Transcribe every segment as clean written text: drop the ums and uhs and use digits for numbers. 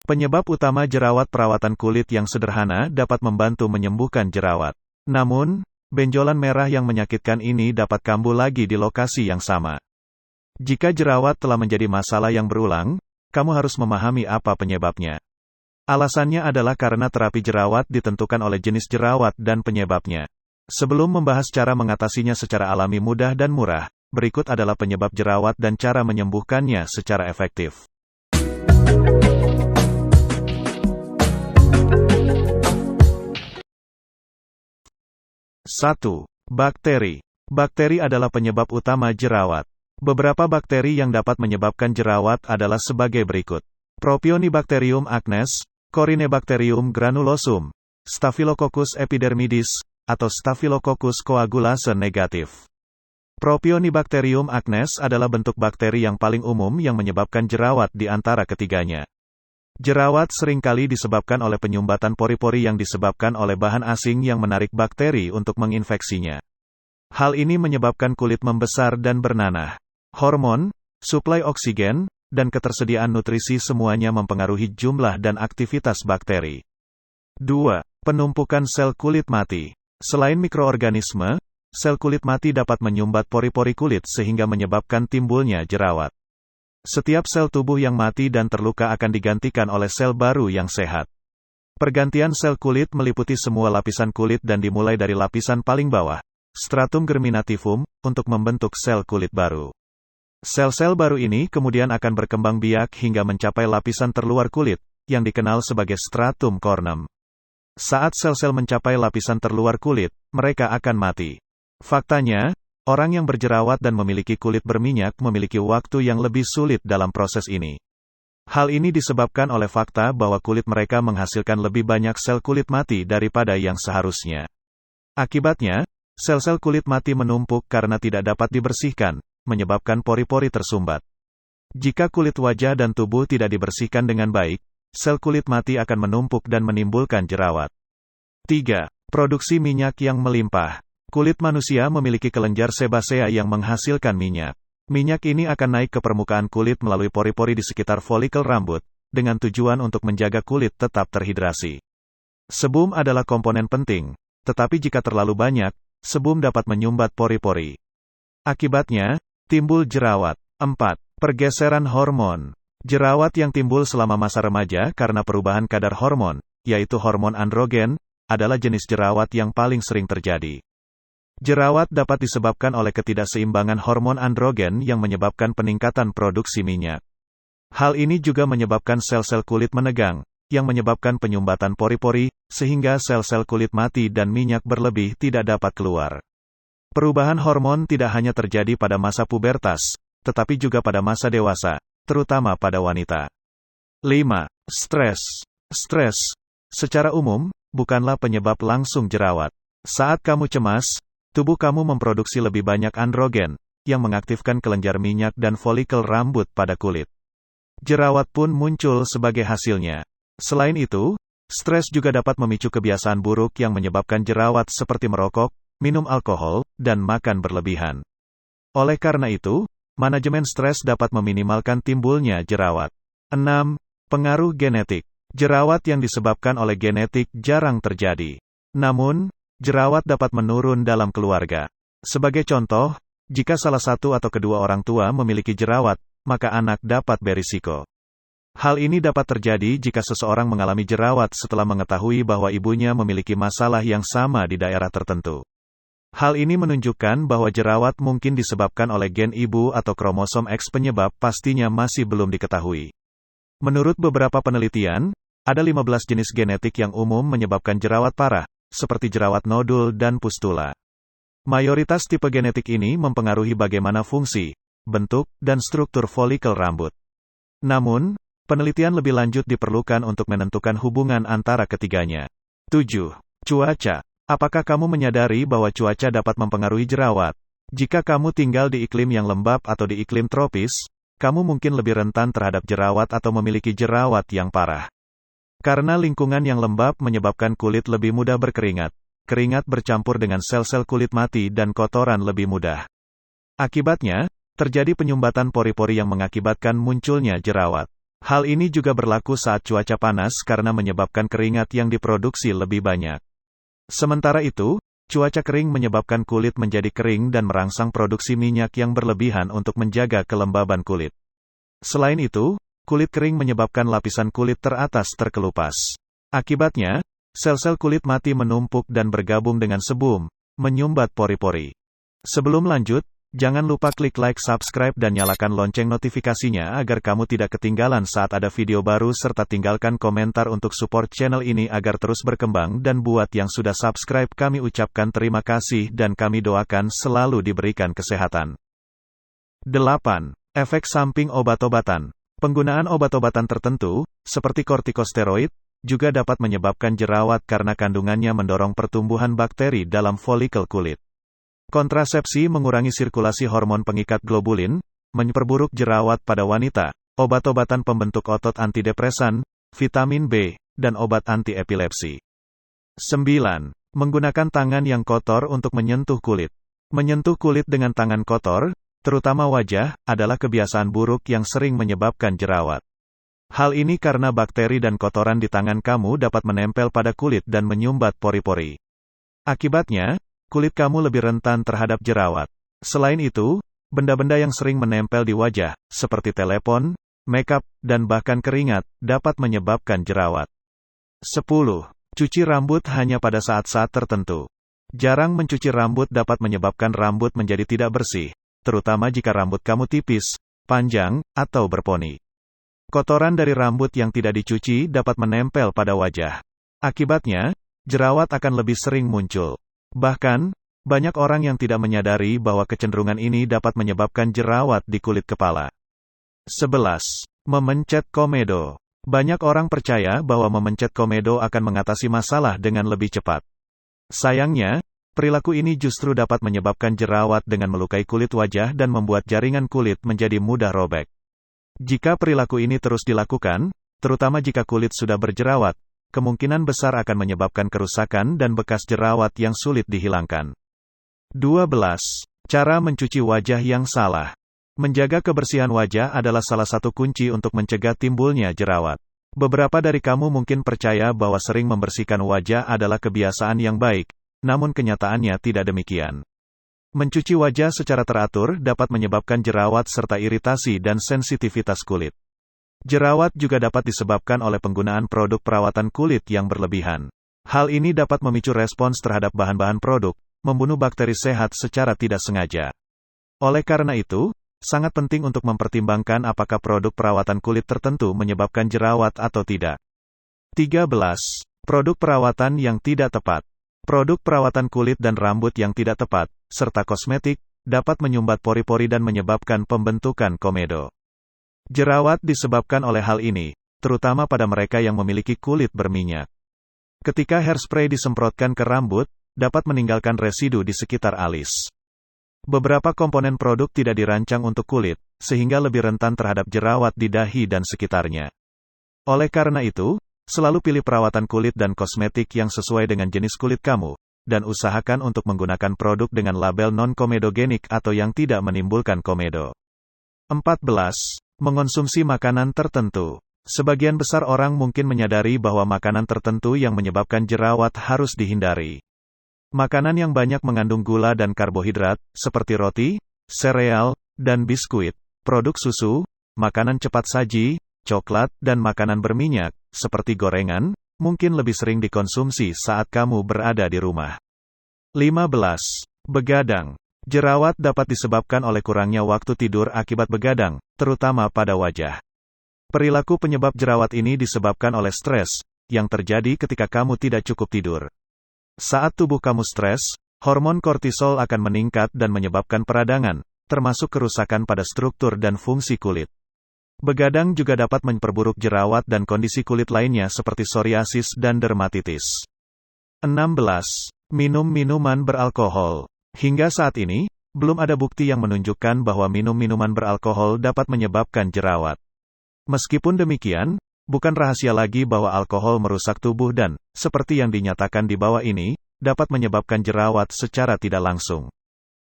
Penyebab utama jerawat. Perawatan kulit yang sederhana dapat membantu menyembuhkan jerawat. Namun, benjolan merah yang menyakitkan ini dapat kambuh lagi di lokasi yang sama. Jika jerawat telah menjadi masalah yang berulang, kamu harus memahami apa penyebabnya. Alasannya adalah karena terapi jerawat ditentukan oleh jenis jerawat dan penyebabnya. Sebelum membahas cara mengatasinya secara alami mudah dan murah, berikut adalah penyebab jerawat dan cara menyembuhkannya secara efektif. 1. Bakteri. Bakteri adalah penyebab utama jerawat. Beberapa bakteri yang dapat menyebabkan jerawat adalah sebagai berikut. Propionibacterium acnes, Corynebacterium granulosum, Staphylococcus epidermidis, atau Staphylococcus coagulans negatif. Propionibacterium acnes adalah bentuk bakteri yang paling umum yang menyebabkan jerawat di antara ketiganya. Jerawat seringkali disebabkan oleh penyumbatan pori-pori yang disebabkan oleh bahan asing yang menarik bakteri untuk menginfeksinya. Hal ini menyebabkan kulit membesar dan bernanah. Hormon, suplai oksigen, dan ketersediaan nutrisi semuanya mempengaruhi jumlah dan aktivitas bakteri. 2. Penumpukan sel kulit mati. Selain mikroorganisme, sel kulit mati dapat menyumbat pori-pori kulit sehingga menyebabkan timbulnya jerawat. Setiap sel tubuh yang mati dan terluka akan digantikan oleh sel baru yang sehat. Pergantian sel kulit meliputi semua lapisan kulit dan dimulai dari lapisan paling bawah, stratum germinativum, untuk membentuk sel kulit baru. Sel-sel baru ini kemudian akan berkembang biak hingga mencapai lapisan terluar kulit, yang dikenal sebagai stratum corneum. Saat sel-sel mencapai lapisan terluar kulit, mereka akan mati. Faktanya, orang yang berjerawat dan memiliki kulit berminyak memiliki waktu yang lebih sulit dalam proses ini. Hal ini disebabkan oleh fakta bahwa kulit mereka menghasilkan lebih banyak sel kulit mati daripada yang seharusnya. Akibatnya, sel-sel kulit mati menumpuk karena tidak dapat dibersihkan, menyebabkan pori-pori tersumbat. Jika kulit wajah dan tubuh tidak dibersihkan dengan baik, sel kulit mati akan menumpuk dan menimbulkan jerawat. 3. Produksi minyak yang melimpah. Kulit manusia memiliki kelenjar sebasea yang menghasilkan minyak. Minyak ini akan naik ke permukaan kulit melalui pori-pori di sekitar folikel rambut, dengan tujuan untuk menjaga kulit tetap terhidrasi. Sebum adalah komponen penting, tetapi jika terlalu banyak, sebum dapat menyumbat pori-pori. Akibatnya, timbul jerawat. 4. Pergeseran hormon. Jerawat yang timbul selama masa remaja karena perubahan kadar hormon, yaitu hormon androgen, adalah jenis jerawat yang paling sering terjadi. Jerawat dapat disebabkan oleh ketidakseimbangan hormon androgen yang menyebabkan peningkatan produksi minyak. Hal ini juga menyebabkan sel-sel kulit menegang, yang menyebabkan penyumbatan pori-pori, sehingga sel-sel kulit mati dan minyak berlebih tidak dapat keluar. Perubahan hormon tidak hanya terjadi pada masa pubertas, tetapi juga pada masa dewasa, terutama pada wanita. 5. Stres. Stres, secara umum, bukanlah penyebab langsung jerawat. Saat kamu cemas, tubuh kamu memproduksi lebih banyak androgen, yang mengaktifkan kelenjar minyak dan folikel rambut pada kulit. Jerawat pun muncul sebagai hasilnya. Selain itu, stres juga dapat memicu kebiasaan buruk yang menyebabkan jerawat seperti merokok, minum alkohol, dan makan berlebihan. Oleh karena itu, manajemen stres dapat meminimalkan timbulnya jerawat. 6. Pengaruh genetik. Jerawat yang disebabkan oleh genetik jarang terjadi. Namun, jerawat dapat menurun dalam keluarga. Sebagai contoh, jika salah satu atau kedua orang tua memiliki jerawat, maka anak dapat berisiko. Hal ini dapat terjadi jika seseorang mengalami jerawat setelah mengetahui bahwa ibunya memiliki masalah yang sama di daerah tertentu. Hal ini menunjukkan bahwa jerawat mungkin disebabkan oleh gen ibu atau kromosom X. Penyebab pastinya masih belum diketahui. Menurut beberapa penelitian, ada 15 jenis genetik yang umum menyebabkan jerawat parah, seperti jerawat nodul dan pustula. Mayoritas tipe genetik ini mempengaruhi bagaimana fungsi, bentuk, dan struktur folikel rambut. Namun, penelitian lebih lanjut diperlukan untuk menentukan hubungan antara ketiganya. 7. Cuaca. Apakah kamu menyadari bahwa cuaca dapat mempengaruhi jerawat? Jika kamu tinggal di iklim yang lembab atau di iklim tropis, kamu mungkin lebih rentan terhadap jerawat atau memiliki jerawat yang parah. Karena lingkungan yang lembab menyebabkan kulit lebih mudah berkeringat. Keringat bercampur dengan sel-sel kulit mati dan kotoran lebih mudah. Akibatnya, terjadi penyumbatan pori-pori yang mengakibatkan munculnya jerawat. Hal ini juga berlaku saat cuaca panas karena menyebabkan keringat yang diproduksi lebih banyak. Sementara itu, cuaca kering menyebabkan kulit menjadi kering dan merangsang produksi minyak yang berlebihan untuk menjaga kelembaban kulit. Selain itu, kulit kering menyebabkan lapisan kulit teratas terkelupas. Akibatnya, sel-sel kulit mati menumpuk dan bergabung dengan sebum, menyumbat pori-pori. Sebelum lanjut, jangan lupa klik like, subscribe dan nyalakan lonceng notifikasinya agar kamu tidak ketinggalan saat ada video baru serta tinggalkan komentar untuk support channel ini agar terus berkembang dan buat yang sudah subscribe kami ucapkan terima kasih dan kami doakan selalu diberikan kesehatan. 8. Efek samping obat-obatan. Penggunaan obat-obatan tertentu, seperti kortikosteroid, juga dapat menyebabkan jerawat karena kandungannya mendorong pertumbuhan bakteri dalam folikel kulit. Kontrasepsi mengurangi sirkulasi hormon pengikat globulin, memperburuk jerawat pada wanita, obat-obatan pembentuk otot antidepresan, vitamin B, dan obat anti-epilepsi. 9. Menggunakan tangan yang kotor untuk menyentuh kulit. Menyentuh kulit dengan tangan kotor, terutama wajah, adalah kebiasaan buruk yang sering menyebabkan jerawat. Hal ini karena bakteri dan kotoran di tangan kamu dapat menempel pada kulit dan menyumbat pori-pori. Akibatnya, kulit kamu lebih rentan terhadap jerawat. Selain itu, benda-benda yang sering menempel di wajah, seperti telepon, makeup, dan bahkan keringat, dapat menyebabkan jerawat. 10. Cuci rambut hanya pada saat-saat tertentu. Jarang mencuci rambut dapat menyebabkan rambut menjadi tidak bersih, terutama jika rambut kamu tipis, panjang, atau berponi. Kotoran dari rambut yang tidak dicuci dapat menempel pada wajah. Akibatnya, jerawat akan lebih sering muncul. Bahkan, banyak orang yang tidak menyadari bahwa kecenderungan ini dapat menyebabkan jerawat di kulit kepala. 11. Memencet komedo. Banyak orang percaya bahwa memencet komedo akan mengatasi masalah dengan lebih cepat. Sayangnya, perilaku ini justru dapat menyebabkan jerawat dengan melukai kulit wajah dan membuat jaringan kulit menjadi mudah robek. Jika perilaku ini terus dilakukan, terutama jika kulit sudah berjerawat, kemungkinan besar akan menyebabkan kerusakan dan bekas jerawat yang sulit dihilangkan. 12. Cara mencuci wajah yang salah. Menjaga kebersihan wajah adalah salah satu kunci untuk mencegah timbulnya jerawat. Beberapa dari kamu mungkin percaya bahwa sering membersihkan wajah adalah kebiasaan yang baik, namun kenyataannya tidak demikian. Mencuci wajah secara teratur dapat menyebabkan jerawat serta iritasi dan sensitivitas kulit. Jerawat juga dapat disebabkan oleh penggunaan produk perawatan kulit yang berlebihan. Hal ini dapat memicu respons terhadap bahan-bahan produk, membunuh bakteri sehat secara tidak sengaja. Oleh karena itu, sangat penting untuk mempertimbangkan apakah produk perawatan kulit tertentu menyebabkan jerawat atau tidak. 13. Produk perawatan yang tidak tepat. Produk perawatan kulit dan rambut yang tidak tepat, serta kosmetik, dapat menyumbat pori-pori dan menyebabkan pembentukan komedo. Jerawat disebabkan oleh hal ini, terutama pada mereka yang memiliki kulit berminyak. Ketika hairspray disemprotkan ke rambut, dapat meninggalkan residu di sekitar alis. Beberapa komponen produk tidak dirancang untuk kulit, sehingga lebih rentan terhadap jerawat di dahi dan sekitarnya. Oleh karena itu, selalu pilih perawatan kulit dan kosmetik yang sesuai dengan jenis kulit kamu, dan usahakan untuk menggunakan produk dengan label non-komedogenik atau yang tidak menimbulkan komedo. 14. Mengonsumsi makanan tertentu. Sebagian besar orang mungkin menyadari bahwa makanan tertentu yang menyebabkan jerawat harus dihindari. Makanan yang banyak mengandung gula dan karbohidrat, seperti roti, sereal, dan biskuit, produk susu, makanan cepat saji, coklat, dan makanan berminyak, seperti gorengan, mungkin lebih sering dikonsumsi saat kamu berada di rumah. 15. Begadang. Jerawat dapat disebabkan oleh kurangnya waktu tidur akibat begadang, terutama pada wajah. Perilaku penyebab jerawat ini disebabkan oleh stres, yang terjadi ketika kamu tidak cukup tidur. Saat tubuh kamu stres, hormon kortisol akan meningkat dan menyebabkan peradangan, termasuk kerusakan pada struktur dan fungsi kulit. Begadang juga dapat memperburuk jerawat dan kondisi kulit lainnya seperti psoriasis dan dermatitis. 16. Minum minuman beralkohol. Hingga saat ini, belum ada bukti yang menunjukkan bahwa minum minuman beralkohol dapat menyebabkan jerawat. Meskipun demikian, bukan rahasia lagi bahwa alkohol merusak tubuh dan, seperti yang dinyatakan di bawah ini, dapat menyebabkan jerawat secara tidak langsung.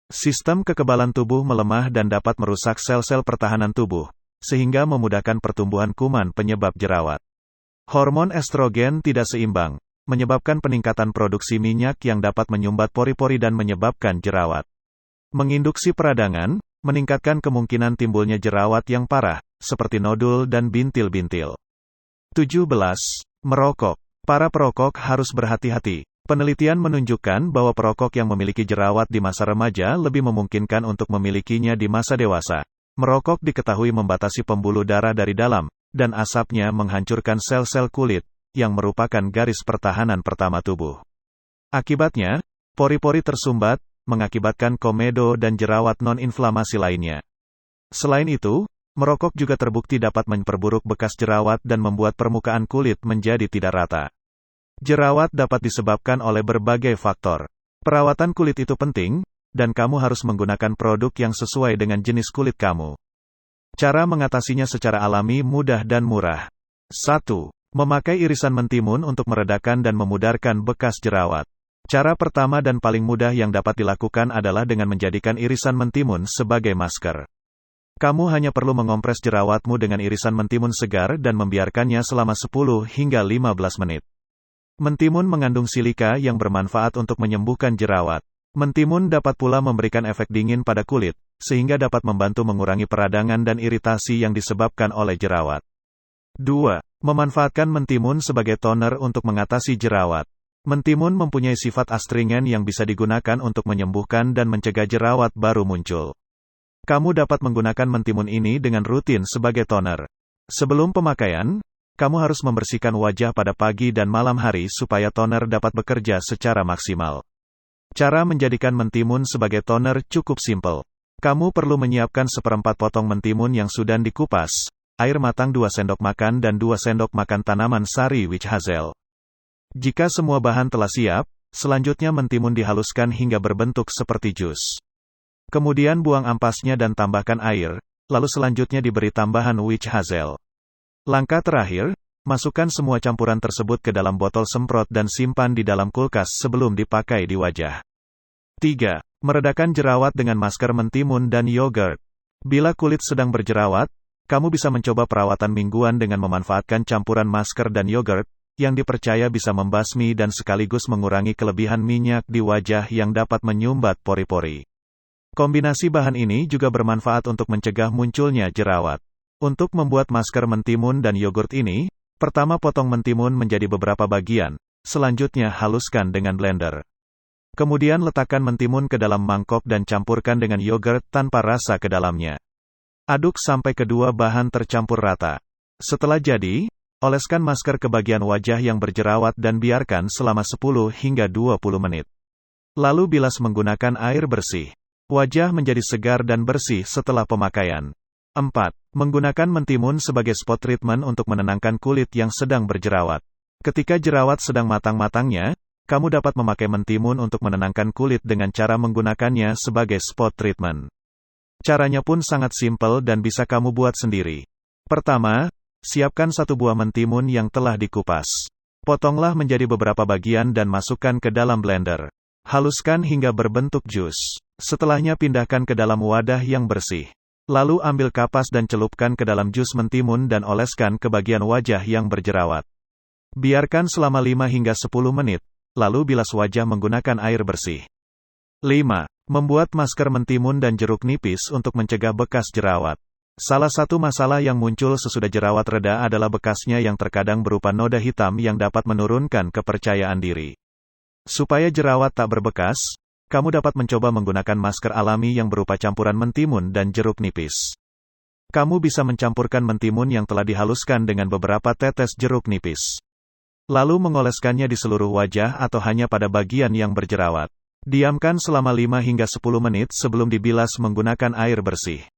Sistem kekebalan tubuh melemah dan dapat merusak sel-sel pertahanan tubuh, sehingga memudahkan pertumbuhan kuman penyebab jerawat. Hormon estrogen tidak seimbang, menyebabkan peningkatan produksi minyak yang dapat menyumbat pori-pori dan menyebabkan jerawat. Menginduksi peradangan, meningkatkan kemungkinan timbulnya jerawat yang parah, seperti nodul dan bintil-bintil. 17. Merokok. Para perokok harus berhati-hati. Penelitian menunjukkan bahwa perokok yang memiliki jerawat di masa remaja lebih memungkinkan untuk memilikinya di masa dewasa. Merokok diketahui membatasi pembuluh darah dari dalam, dan asapnya menghancurkan sel-sel kulit, yang merupakan garis pertahanan pertama tubuh. Akibatnya, pori-pori tersumbat, mengakibatkan komedo dan jerawat non-inflamasi lainnya. Selain itu, merokok juga terbukti dapat memperburuk bekas jerawat dan membuat permukaan kulit menjadi tidak rata. Jerawat dapat disebabkan oleh berbagai faktor. Perawatan kulit itu penting, dan kamu harus menggunakan produk yang sesuai dengan jenis kulit kamu. Cara mengatasinya secara alami mudah dan murah. 1. Memakai irisan mentimun untuk meredakan dan memudarkan bekas jerawat. Cara pertama dan paling mudah yang dapat dilakukan adalah dengan menjadikan irisan mentimun sebagai masker. Kamu hanya perlu mengompres jerawatmu dengan irisan mentimun segar dan membiarkannya selama 10 hingga 15 menit. Mentimun mengandung silika yang bermanfaat untuk menyembuhkan jerawat. Mentimun dapat pula memberikan efek dingin pada kulit, sehingga dapat membantu mengurangi peradangan dan iritasi yang disebabkan oleh jerawat. 2. Memanfaatkan mentimun sebagai toner untuk mengatasi jerawat. Mentimun mempunyai sifat astringen yang bisa digunakan untuk menyembuhkan dan mencegah jerawat baru muncul. Kamu dapat menggunakan mentimun ini dengan rutin sebagai toner. Sebelum pemakaian, kamu harus membersihkan wajah pada pagi dan malam hari supaya toner dapat bekerja secara maksimal. Cara menjadikan mentimun sebagai toner cukup simpel. Kamu perlu menyiapkan 1/4 potong mentimun yang sudah dikupas, air matang 2 sendok makan dan 2 sendok makan tanaman sari witch hazel. Jika semua bahan telah siap, selanjutnya mentimun dihaluskan hingga berbentuk seperti jus. Kemudian buang ampasnya dan tambahkan air, lalu selanjutnya diberi tambahan witch hazel. Langkah terakhir, masukkan semua campuran tersebut ke dalam botol semprot dan simpan di dalam kulkas sebelum dipakai di wajah. 3. Meredakan jerawat dengan masker mentimun dan yogurt. Bila kulit sedang berjerawat, kamu bisa mencoba perawatan mingguan dengan memanfaatkan campuran masker dan yogurt, yang dipercaya bisa membasmi dan sekaligus mengurangi kelebihan minyak di wajah yang dapat menyumbat pori-pori. Kombinasi bahan ini juga bermanfaat untuk mencegah munculnya jerawat. Untuk membuat masker mentimun dan yogurt ini, pertama potong mentimun menjadi beberapa bagian, selanjutnya haluskan dengan blender. Kemudian letakkan mentimun ke dalam mangkok dan campurkan dengan yogurt tanpa rasa ke dalamnya. Aduk sampai kedua bahan tercampur rata. Setelah jadi, oleskan masker ke bagian wajah yang berjerawat dan biarkan selama 10 hingga 20 menit. Lalu bilas menggunakan air bersih. Wajah menjadi segar dan bersih setelah pemakaian. 4. Menggunakan mentimun sebagai spot treatment untuk menenangkan kulit yang sedang berjerawat. Ketika jerawat sedang matang-matangnya, kamu dapat memakai mentimun untuk menenangkan kulit dengan cara menggunakannya sebagai spot treatment. Caranya pun sangat simpel dan bisa kamu buat sendiri. Pertama, siapkan 1 buah mentimun yang telah dikupas. Potonglah menjadi beberapa bagian dan masukkan ke dalam blender. Haluskan hingga berbentuk jus. Setelahnya pindahkan ke dalam wadah yang bersih. Lalu ambil kapas dan celupkan ke dalam jus mentimun dan oleskan ke bagian wajah yang berjerawat. Biarkan selama 5 hingga 10 menit, lalu bilas wajah menggunakan air bersih. 5. Membuat masker mentimun dan jeruk nipis untuk mencegah bekas jerawat. Salah satu masalah yang muncul sesudah jerawat reda adalah bekasnya yang terkadang berupa noda hitam yang dapat menurunkan kepercayaan diri. Supaya jerawat tak berbekas, kamu dapat mencoba menggunakan masker alami yang berupa campuran mentimun dan jeruk nipis. Kamu bisa mencampurkan mentimun yang telah dihaluskan dengan beberapa tetes jeruk nipis. Lalu mengoleskannya di seluruh wajah atau hanya pada bagian yang berjerawat. Diamkan selama 5 hingga 10 menit sebelum dibilas menggunakan air bersih.